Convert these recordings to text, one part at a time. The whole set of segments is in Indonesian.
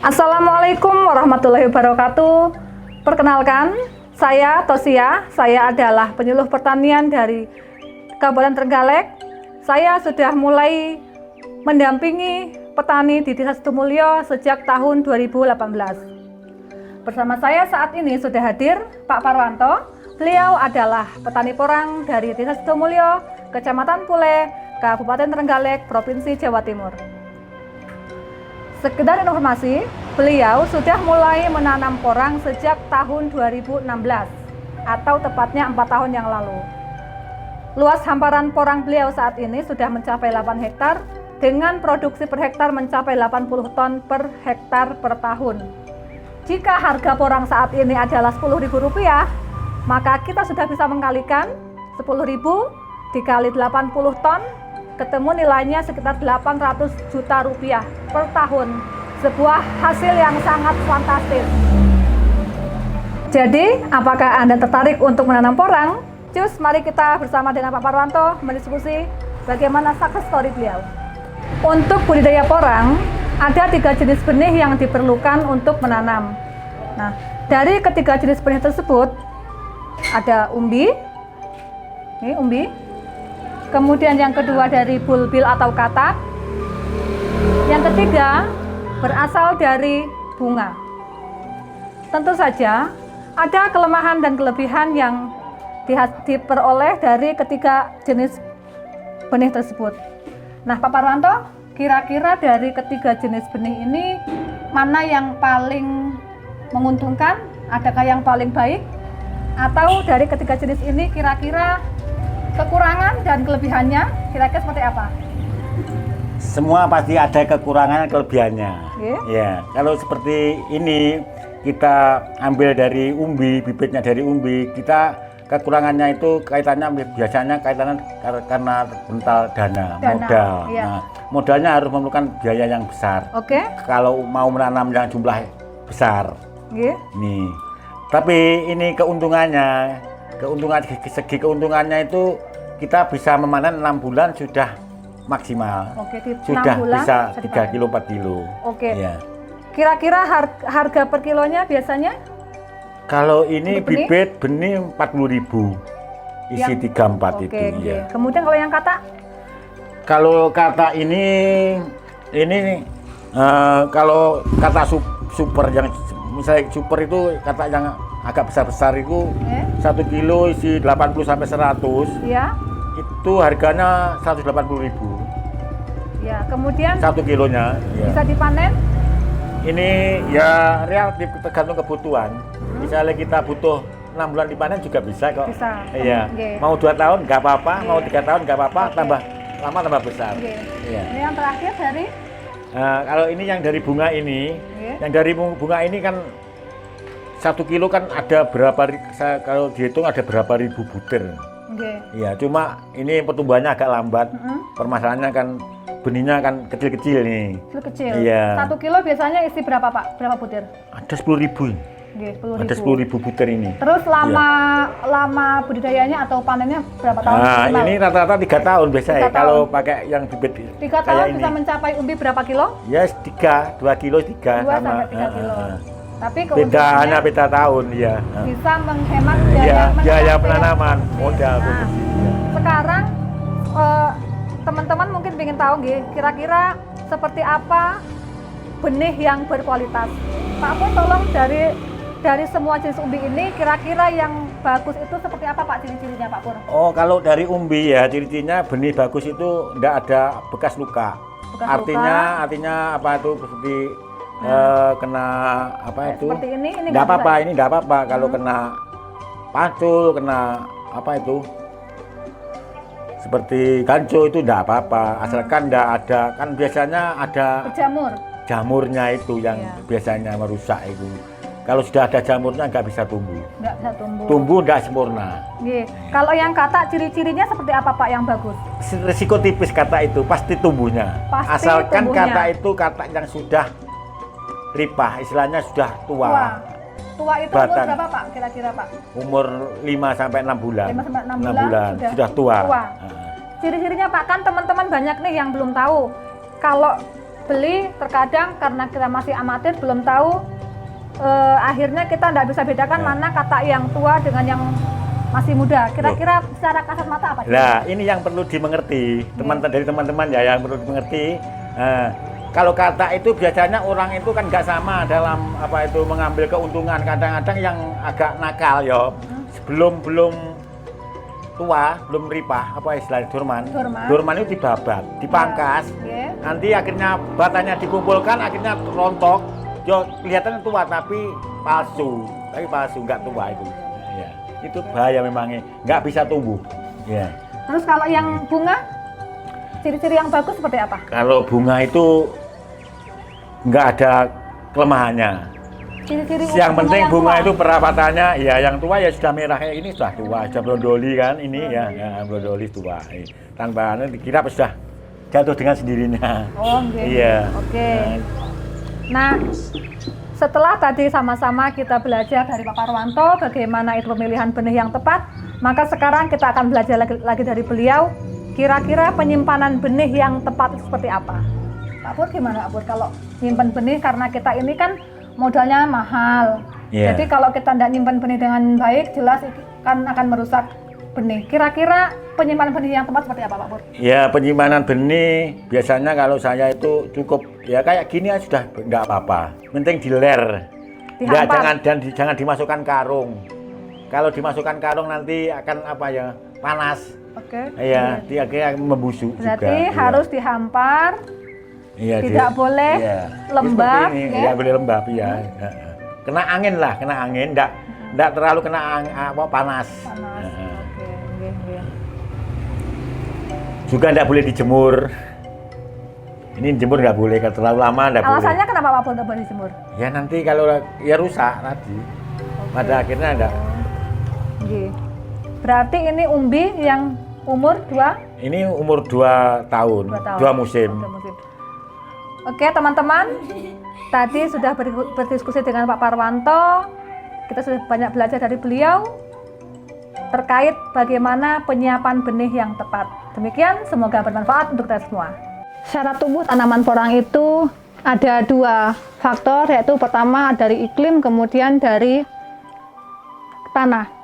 Assalamualaikum warahmatullahi wabarakatuh. Perkenalkan, saya Tosia. Saya adalah penyuluh pertanian dari Kabupaten Trenggalek. Saya sudah mulai mendampingi petani di Desa Sidomulyo sejak tahun 2018. Bersama saya saat ini sudah hadir Pak Parwanto. Beliau adalah petani porang dari Desa Sidomulyo, Kecamatan Pule, Kabupaten Trenggalek, Provinsi Jawa Timur. Sekedar informasi, beliau sudah mulai menanam porang sejak tahun 2016 atau tepatnya 4 tahun yang lalu. Luas hamparan porang beliau saat ini sudah mencapai 8 hektar dengan produksi per hektar mencapai 80 ton per hektar per tahun. Jika harga porang saat ini adalah Rp10.000, maka kita sudah bisa mengkalikan 10.000 dikali 80 ton, ketemu nilainya sekitar 800 juta rupiah per tahun. Sebuah hasil yang sangat fantastis. Jadi, apakah Anda tertarik untuk menanam porang? Cus, mari kita bersama dengan Pak Parwanto mendiskusi bagaimana success story beliau. Untuk budidaya porang, ada 3 jenis benih yang diperlukan untuk menanam. Nah, dari ketiga jenis benih tersebut, ada umbi, ini umbi. Kemudian yang kedua dari bulbil atau katak. Yang ketiga berasal dari bunga. Tentu saja ada kelemahan dan kelebihan yang diperoleh dari ketiga jenis benih tersebut. Nah, Pak Parwanto, kira-kira dari ketiga jenis benih ini mana yang paling menguntungkan? Adakah yang paling baik? Atau dari ketiga jenis ini kira-kira kekurangan dan kelebihannya kira-kira seperti apa? Semua pasti ada kekurangan dan kelebihannya. Ya, kalau seperti ini kita ambil dari umbi, bibitnya dari umbi, kita kekurangannya itu kaitannya biasanya kaitannya karena bental dana. Modal. Iya. Nah, modalnya harus memerlukan biaya yang besar. Oke. Kalau mau menanam yang jumlah besar. Nih. Tapi ini keuntungannya. Segi keuntungannya itu kita bisa memanen 6 bulan sudah maksimal. Oke, di sudah 6 bulan bisa 3 kilo 4 kilo. Oke. Ya. Kira-kira harga per kilonya biasanya? Kalau ini bibit benih 40.000 isi 34 itu. Ya. Kemudian kalau yang katak? Kalau katak ini kalau kata super yang misalnya super itu katak yang agak besar-besar itu 1 kilo isi 80 sampai 100. Ya. Itu harganya 180.000. Ya, kemudian 1 kilonya. Ya. Bisa dipanen? Ini ya relatif tergantung kebutuhan. Misalnya kita butuh 6 bulan dipanen juga bisa kok. Bisa. Iya. Mau 2 tahun nggak apa-apa, mau 3 tahun nggak apa-apa, tambah lama tambah besar. Iya. Ini yang terakhir dari? Kalau ini yang dari bunga ini, yang dari bunga ini kan 1 kilo kan ada berapa, kalau dihitung ada berapa ribu butir. Iya, cuma ini pertumbuhannya agak lambat. Permasalahannya kan benihnya kan kecil-kecil nih. Kecil-kecil. Iya. 1 kilo biasanya isi berapa, Pak? Berapa butir? Ada 10.000. Ada 10.000 butir ini. Terus lama budidayanya atau panennya berapa tahun? Nah, ini rata-rata 3 tahun biasanya. Kalau pakai yang bibit 3 tahun bisa mencapai umbi berapa kilo? Ya, 2 kilo 3 2 sampai 3 kilo. Tapi hanya beda tahun ya. Bisa menghemat biaya penanaman modal. Nah, sekarang teman-teman mungkin ingin tahu kira-kira seperti apa benih yang berkualitas. Pak Pur, tolong dari semua jenis umbi ini kira-kira yang bagus itu seperti apa, Pak, ciri-cirinya, Pak Pur? Oh, kalau dari umbi ya ciri-cirinya benih bagus itu enggak ada bekas luka. Artinya apa itu seperti kena apa itu? Seperti ini enggak apa-apa, ini enggak apa-apa kalau kena pacul, kena apa itu? Seperti ganco itu enggak apa-apa, asalkan enggak ada, kan biasanya ada jamurnya itu yang biasanya merusak itu. Kalau sudah ada jamurnya nggak bisa tumbuh. Nggak bisa tumbuh. Tumbuh nggak sempurna. Kalau yang katak ciri-cirinya seperti apa, Pak, yang bagus? Risiko tipis katak itu pasti tumbuhnya. Asalkan katak itu katak yang sudah ripah, istilahnya sudah tua. Tua itu umur berapa, Pak, kira-kira, Pak? Umur 5 sampai 6 bulan. 5 sampai 6 bulan sudah tua. Ciri-cirinya, Pak, kan teman-teman banyak nih yang belum tahu. Kalau beli terkadang karena kita masih amatir belum tahu, akhirnya kita tidak bisa bedakan mana kata yang tua dengan yang masih muda. Kira-kira secara kasat mata apa? Nah, ini yang perlu dimengerti dari teman-teman ya, yang perlu dimengerti. Kalau kata itu biasanya orang itu kan nggak sama dalam apa itu mengambil keuntungan. Kadang-kadang yang agak nakal ya, belum tua, belum ripah, apa istilahnya Durman itu dibabat, dipangkas. Nanti akhirnya batanya dikumpulkan, akhirnya rontok. Yo kelihatan tua tapi palsu, nggak tua itu. Ya, itu bahaya memangnya, nggak bisa tumbuh. Ya. Terus kalau yang bunga, ciri-ciri yang bagus seperti apa? Kalau bunga itu nggak ada kelemahannya. Ciri-ciri yang penting bunga tua. itu perawatannya, ya yang tua ya sudah merah kayak ini sudah tua, sudah blondoli kan ini ya blondoli tua. Tanpa dikira sudah jatuh dengan sendirinya. Oh, okay. Iya. Oke. Nah, setelah tadi sama-sama kita belajar dari Pak Parwanto bagaimana itu pemilihan benih yang tepat, maka sekarang kita akan belajar lagi dari beliau, kira-kira penyimpanan benih yang tepat seperti apa. Pak Pur gimana Pak Pur kalau nyimpan benih, karena kita ini kan modalnya mahal. Jadi kalau kita tidak nyimpan benih dengan baik, jelas kan akan merusak benih. Kira-kira penyimpanan benih yang tepat seperti apa Pak Pur? Ya, penyimpanan benih biasanya kalau saya itu cukup ya kayak gini ya sudah nggak apa-apa. Penting diler. Ya, jangan dimasukkan karung. Kalau dimasukkan karung nanti akan apa ya, panas. Oke. Iya, dia akan membusuk. Berarti juga. harus dihampar. Iya, tidak boleh lembab. Tidak boleh lembab ya. Kena angin lah, enggak terlalu kena panas. Oke. Juga enggak boleh dijemur. Ini dijemur enggak boleh, kalau terlalu lama enggak boleh. Alasannya kenapa Pak Pur enggak boleh dijemur? Ya nanti kalau ya rusak tadi. Pada akhirnya enggak. Berarti ini umbi yang umur 2? Ini umur 2 tahun, 2 musim. Oke teman-teman, tadi sudah berdiskusi dengan Pak Parwanto, kita sudah banyak belajar dari beliau terkait bagaimana penyiapan benih yang tepat. Demikian, semoga bermanfaat untuk kita semua. Syarat tumbuh tanaman porang itu ada 2 faktor, yaitu pertama dari iklim, kemudian dari tanah.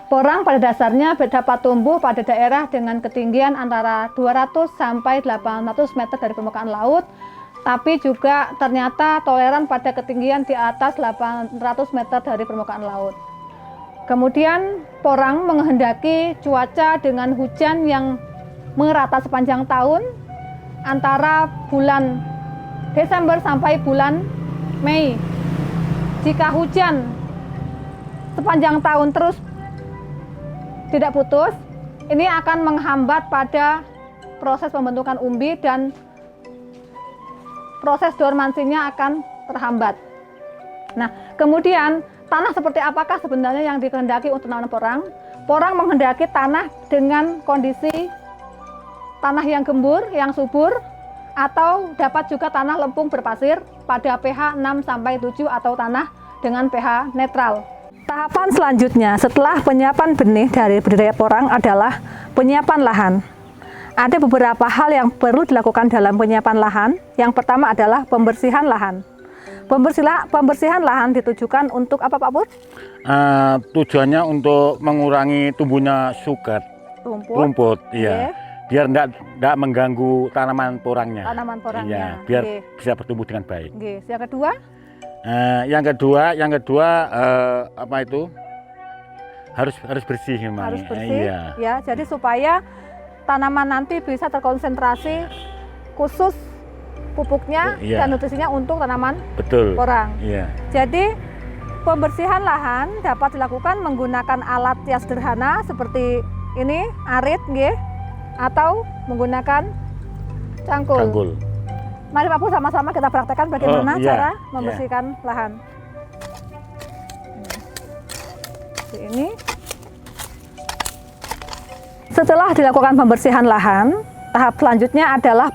Porang pada dasarnya dapat tumbuh pada daerah dengan ketinggian antara 200 sampai 800 meter dari permukaan laut, tapi juga ternyata toleran pada ketinggian di atas 800 meter dari permukaan laut. Kemudian porang menghendaki cuaca dengan hujan yang merata sepanjang tahun antara bulan Desember sampai bulan Mei. Jika hujan sepanjang tahun terus tidak putus, ini akan menghambat pada proses pembentukan umbi dan proses dormansinya akan terhambat. Nah, kemudian tanah seperti apakah sebenarnya yang dikehendaki untuk tanaman porang? Porang menghendaki tanah dengan kondisi tanah yang gembur, yang subur, atau dapat juga tanah lempung berpasir pada pH 6 sampai 7 atau tanah dengan pH netral. Tahapan selanjutnya setelah penyiapan benih dari budidaya porang adalah penyiapan lahan. Ada beberapa hal yang perlu dilakukan dalam penyiapan lahan. Yang pertama adalah pembersihan lahan. Pembersihan lahan ditujukan untuk apa Pak Pur? Tujuannya untuk mengurangi tumbuhnya suket, rumput, iya. Biar enggak mengganggu tanaman porangnya. Iya, biar bisa bertumbuh dengan baik. Yang kedua? Yang kedua apa itu harus bersih memang. Harus bersih, ya. Jadi supaya tanaman nanti bisa terkonsentrasi khusus pupuknya dan nutrisinya untuk tanaman porang. Iya. Jadi pembersihan lahan dapat dilakukan menggunakan alat yang sederhana seperti ini, arit, atau menggunakan cangkul. Mari Pak Pur sama-sama kita praktekkan bagaimana cara membersihkan lahan. Seperti ini. Setelah dilakukan pembersihan lahan, tahap selanjutnya adalah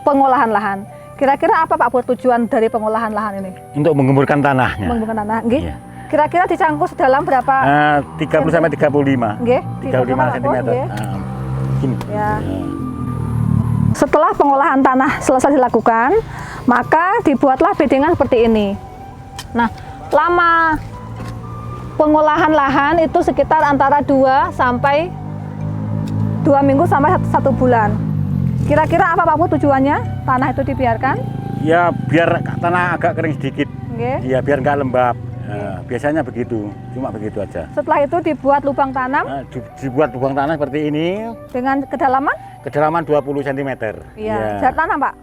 pengolahan lahan. Kira-kira apa Pak Pur tujuan dari pengolahan lahan ini? Untuk menggemburkan tanahnya. Menggemburkan tanah, nggih. Kira-kira dicangkul sedalam berapa? 30 sampai 35. Nggih, 35 cm. Gini. Ya. setelah pengolahan tanah selesai dilakukan, maka dibuatlah bedengan seperti ini. Nah, lama pengolahan lahan itu sekitar antara 2 minggu sampai 1 bulan. Kira-kira apa Pak Pur tujuannya tanah itu dibiarkan? Ya biar tanah agak kering sedikit. Ya biar nggak lembab. Biasanya begitu, cuma begitu aja. Setelah itu dibuat lubang tanam? Dibuat lubang tanam seperti ini. Dengan kedalaman? Kedalaman 20 cm. Iya. Jarak tanam Pak?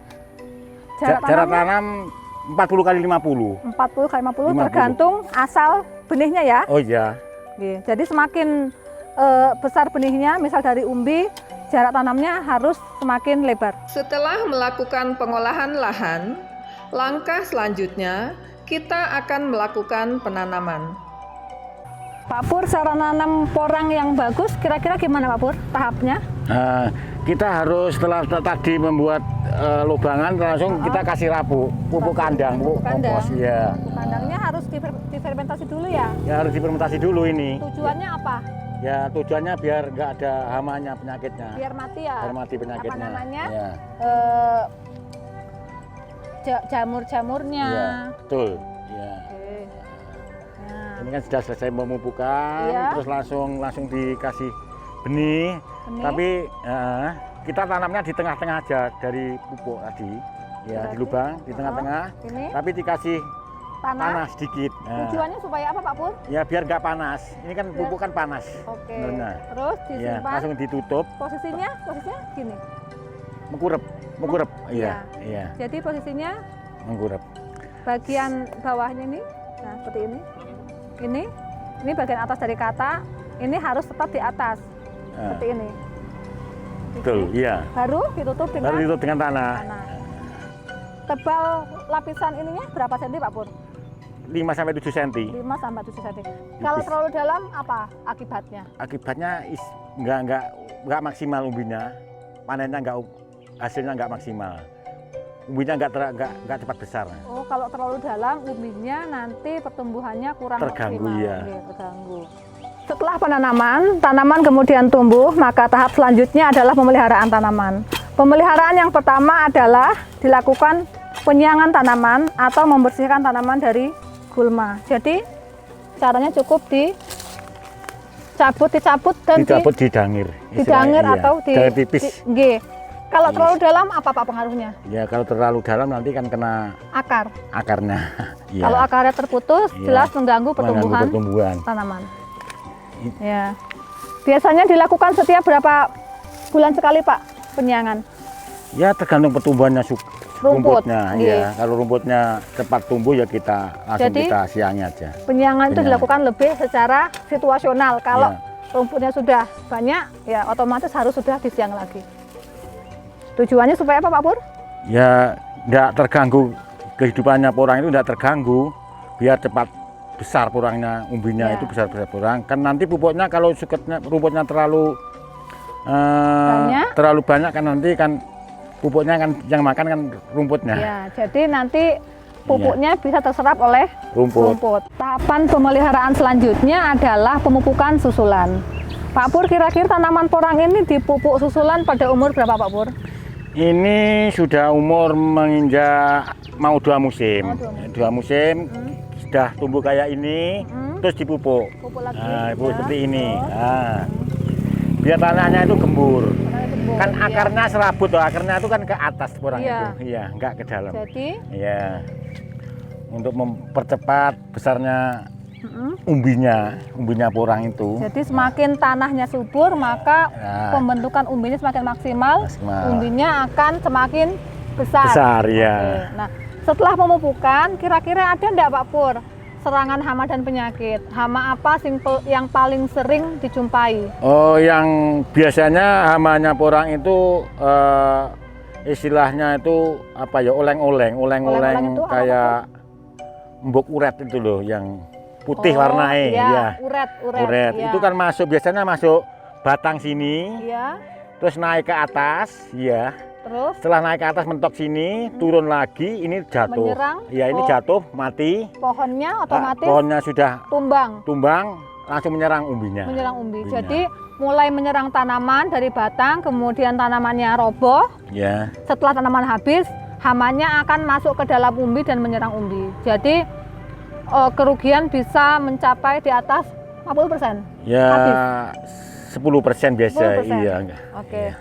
Jarak tanam 40 kali 50. 40 kali 50 tergantung asal benihnya ya? Oh iya. Jadi semakin besar benihnya, misal dari umbi, jarak tanamnya harus semakin lebar. Setelah melakukan pengolahan lahan, langkah selanjutnya kita akan melakukan penanaman. Pak Pur, cara nanam porang yang bagus kira-kira gimana Pak Pur tahapnya? Kita harus setelah tadi membuat lubangan langsung kita kasih pupuk kandang, pupuk kompos ya. Pupuk kandangnya harus difermentasi dulu ya? Ya harus difermentasi dulu ini. Tujuannya apa? Ya tujuannya biar nggak ada hamanya penyakitnya. Biar mati ya? Biar mati penyakitnya. Apa namanya? Ya. Jamur-jamurnya. Iya, betul. Ya. Ini kan sudah selesai memupukan, terus langsung dikasih benih. Tapi kita tanamnya di tengah-tengah aja dari pupuk tadi. Ya, di lubang di tengah-tengah. Tapi dikasih tanah sedikit. Tujuannya supaya apa Pak Pur? Ya biar nggak panas. Ini kan pupuk kan panas. Oke. Sebenarnya. Terus disimpan. Ya, langsung ditutup. Posisinya gini. Mengkurep. Iya. Jadi posisinya mengkurep. Bagian bawahnya ini, nah seperti ini. Ini bagian atas dari kata. Ini harus tetap di atas. Seperti ini. Betul, iya. Baru ditutup dengan tanah. Tebal lapisan ininya berapa senti Pak Pur? 5 sampai 7 cm. 5 sampai 7 cm. Kalau terlalu dalam apa akibatnya? Akibatnya nggak maksimal umbinya. Panennya hasilnya nggak maksimal. Umbinya nggak cepat besar. Oh, kalau terlalu dalam umbinya nanti pertumbuhannya kurang terganggu maksimal. Ya. Terganggu. Setelah penanaman, tanaman kemudian tumbuh, maka tahap selanjutnya adalah pemeliharaan tanaman. Pemeliharaan yang pertama adalah dilakukan penyiangan tanaman atau membersihkan tanaman dari gulma. Jadi caranya cukup dicabut dan didangir. Didangir atau tipis. Kalau terlalu dalam apa Pak pengaruhnya? Ya kalau terlalu dalam nanti kan kena akarnya. Ya. Kalau akarnya terputus, jelas mengganggu pertumbuhan tanaman. Ya. Biasanya dilakukan setiap berapa bulan sekali Pak penyiangan? Ya tergantung pertumbuhannya rumputnya. Ya. Kalau rumputnya cepat tumbuh ya kita siangi aja. Penyiangan itu dilakukan lebih secara situasional. Kalau rumputnya sudah banyak, ya otomatis harus sudah disiang lagi. Tujuannya supaya apa Pak Pur? Ya tidak terganggu kehidupannya porang itu, tidak terganggu, biar cepat besar porangnya, umbinya itu besar-besar porang. Kan nanti pupuknya kalau rumputnya terlalu banyak kan nanti kan pupuknya kan yang makan kan rumputnya. Ya, jadi nanti pupuknya bisa terserap oleh rumput. Tahapan pemeliharaan selanjutnya adalah pemupukan susulan. Pak Pur, kira-kira tanaman porang ini dipupuk susulan pada umur berapa Pak Pur? Ini sudah umur menginjak mau 2 musim. 2 musim sudah tumbuh kayak ini, terus dipupuk. Pupuk lagi. Pupuk seperti ini. Biar tanahnya itu gembur. Kan akarnya serabut, akarnya itu kan ke atas porang itu. Iya, enggak ke dalam. Jadi? Iya. Untuk mempercepat besarnya umbinya porang itu. Jadi semakin tanahnya subur, maka pembentukan umbinya semakin maksimal. Umbinya akan semakin besar. Ya. Nah, setelah pemupukan, kira-kira ada enggak Pak Pur serangan hama dan penyakit? Hama apa yang paling sering dijumpai? Oh, yang biasanya hamanya porang itu istilahnya itu apa ya, oleng-oleng kayak embok uret itu loh, yang putih warnanya. Uret. Ya. Itu kan biasanya masuk batang sini, terus naik ke atas, Terus? Setelah naik ke atas mentok sini, turun lagi, ini jatuh. Menyerang? Ya, ini jatuh, mati. Pohonnya otomatis? Pohonnya sudah tumbang. langsung menyerang umbinya. Menyerang umbi. Jadi mulai menyerang tanaman dari batang, kemudian tanamannya roboh. Ya. Setelah tanaman habis, hamanya akan masuk ke dalam umbi dan menyerang umbi. Jadi kerugian bisa mencapai di atas 50%. Ya, habis. 10% biasa. 10%. Iya. Oke. Iya.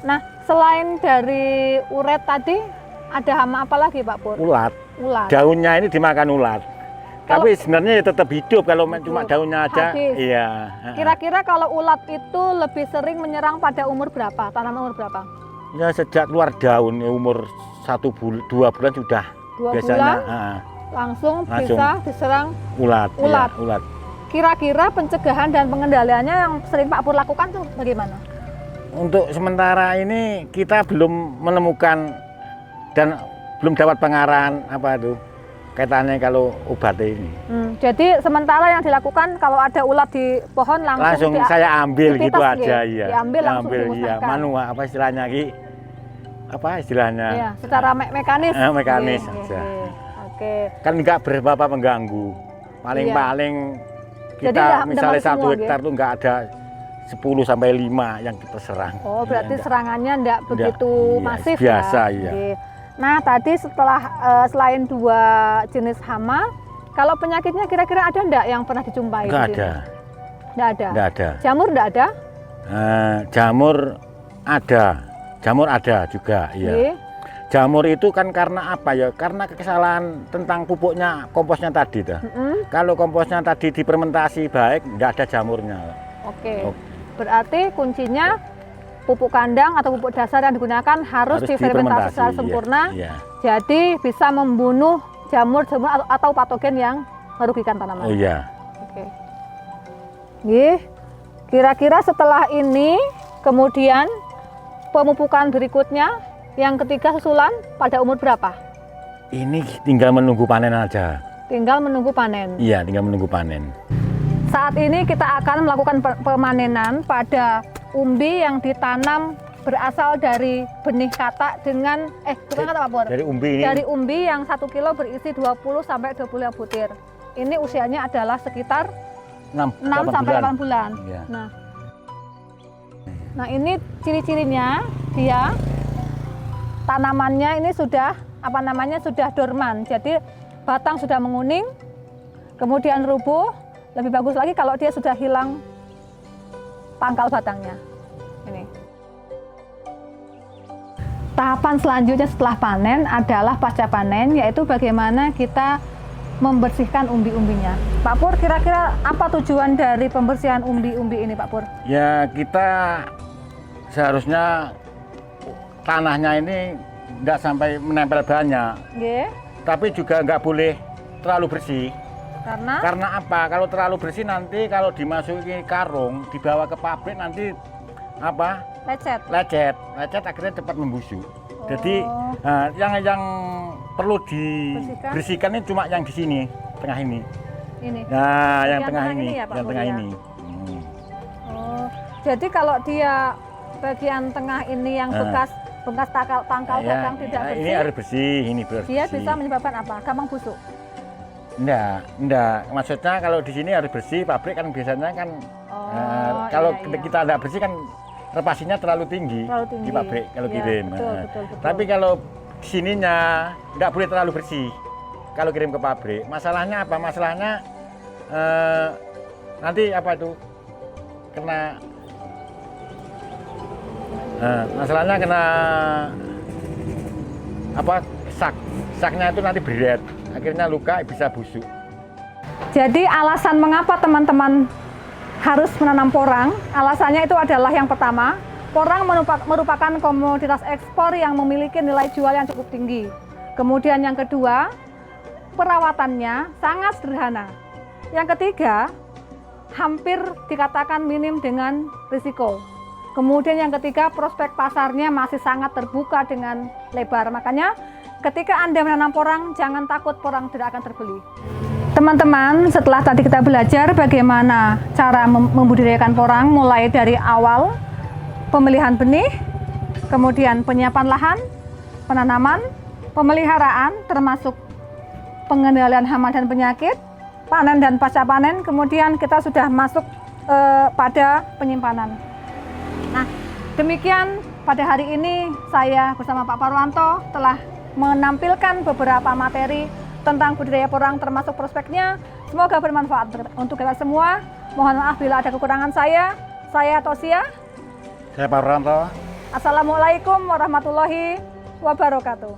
Nah, selain dari uret tadi, ada hama apa lagi Pak Pur? Ulat. Ulat. Daunnya ini dimakan ulat. Tapi sebenarnya ya tetap hidup kalau cuma daunnya aja. Habis. Iya. Kira-kira kalau ulat itu lebih sering menyerang pada umur berapa? Tanaman umur berapa? Ya sejak keluar daun umur 2 bulan sudah 2 biasanya bulan langsung langsung bisa diserang ulat. ulat. Ya, ulat. Kira-kira pencegahan dan pengendaliannya yang sering Pak Pur lakukan tuh bagaimana? Untuk sementara ini kita belum menemukan dan belum dapat pengarahan apa itu kaitannya kalau obat ini. Jadi sementara yang dilakukan kalau ada ulat di pohon langsung saya ambil gitu dipitas, aja gitu. ya. Diambil langsung iya. dimusnahkan. Manual apa istilahnya Ki? Apa istilahnya? Iya, secara mekanis. Mekanis Oke, aja. Oke. Kan nggak berapa mengganggu. Paling-paling Jadi kita misalnya semua, 1 hektar tuh nggak ada 10 sampai 5 yang kita serang. Oh, berarti Ya, serangannya enggak begitu iya, masif biasa, ya. iya. Oke. Nah, tadi setelah selain 2 jenis hama, kalau penyakitnya kira-kira ada enggak yang pernah dijumpai? Nggak di sini? ada. Nggak ada. Nggak ada. Jamur enggak ada? Jamur ada. Jamur ada juga, iya. Oke. Jamur itu kan karena apa ya? Karena kesalahan tentang pupuknya, komposnya tadi dah. Kalau komposnya tadi difermentasi baik, nggak ada jamurnya. Oke. Berarti kuncinya pupuk kandang atau pupuk dasar yang digunakan harus difermentasi secara sempurna. Iya. Jadi bisa membunuh jamur atau patogen yang merugikan tanaman. Oh iya. Oke. Nih, kira-kira setelah ini kemudian pemupukan berikutnya yang ketiga susulan pada umur berapa? Ini tinggal menunggu panen aja. Tinggal menunggu panen. Iya, tinggal menunggu panen. Saat ini kita akan melakukan pemanenan pada umbi yang ditanam berasal dari benih katak dengan bukan katak Pak Pur. Dari umbi ini. Dari umbi yang 1 kilo berisi 20 sampai 25 butir. Ini usianya adalah sekitar 6 sampai 8 bulan. Iya. Nah, ini ciri-cirinya dia tanamannya ini sudah sudah dorman. Jadi batang sudah menguning, kemudian rubuh. Lebih bagus lagi kalau dia sudah hilang pangkal batangnya. Ini. Tahapan selanjutnya setelah panen adalah pasca panen, yaitu bagaimana kita membersihkan umbi-umbinya. Pak Pur, kira-kira apa tujuan dari pembersihan umbi-umbi ini, Pak Pur? Ya, kita seharusnya tanahnya ini nggak sampai menempel banyak. Nggih. Tapi juga nggak boleh terlalu bersih. Karena apa? Kalau terlalu bersih nanti kalau dimasuki karung, dibawa ke pabrik nanti apa? Lecet akhirnya cepat membusuk. Jadi yang perlu dibersihkan ini cuma yang di sini, tengah ini. Nah, yang tengah ini, ya, Pak yang Pur, tengah ya? ini. Oh, jadi kalau dia bagian tengah ini yang bekas tangkal batang tidak bersih, ini harus bersih, ini bersih. dia bisa menyebabkan apa? Gampang busuk. Enggak. Maksudnya kalau di sini harus bersih, pabrik kan biasanya kan kalau kita tidak bersih kan repasinya terlalu tinggi di pabrik kalau kirim. Betul. Tapi kalau di sininya enggak boleh terlalu bersih kalau kirim ke pabrik. Masalahnya apa? Masalahnya nanti apa itu kena masalahnya kena apa saknya itu nanti berat. Akhirnya luka bisa busuk. Jadi alasan mengapa teman-teman harus menanam porang, alasannya itu adalah yang pertama, porang merupakan komoditas ekspor yang memiliki nilai jual yang cukup tinggi. Kemudian yang kedua, perawatannya sangat sederhana. Yang ketiga, hampir dikatakan minim dengan risiko. Kemudian yang ketiga, prospek pasarnya masih sangat terbuka dengan lebar. Makanya ketika Anda menanam porang, jangan takut porang tidak akan terbeli. Teman-teman, setelah tadi kita belajar bagaimana cara membudidayakan porang, mulai dari awal pemilihan benih, kemudian penyiapan lahan, penanaman, pemeliharaan, termasuk pengendalian hama dan penyakit, panen dan pasca panen, kemudian kita sudah masuk pada penyimpanan. Nah, demikian pada hari ini saya bersama Pak Parwanto telah menampilkan beberapa materi tentang budidaya porang termasuk prospeknya. Semoga bermanfaat untuk kita semua. Mohon maaf bila ada kekurangan saya. Saya Tosia. Saya Pak Parwanto. Assalamualaikum warahmatullahi wabarakatuh.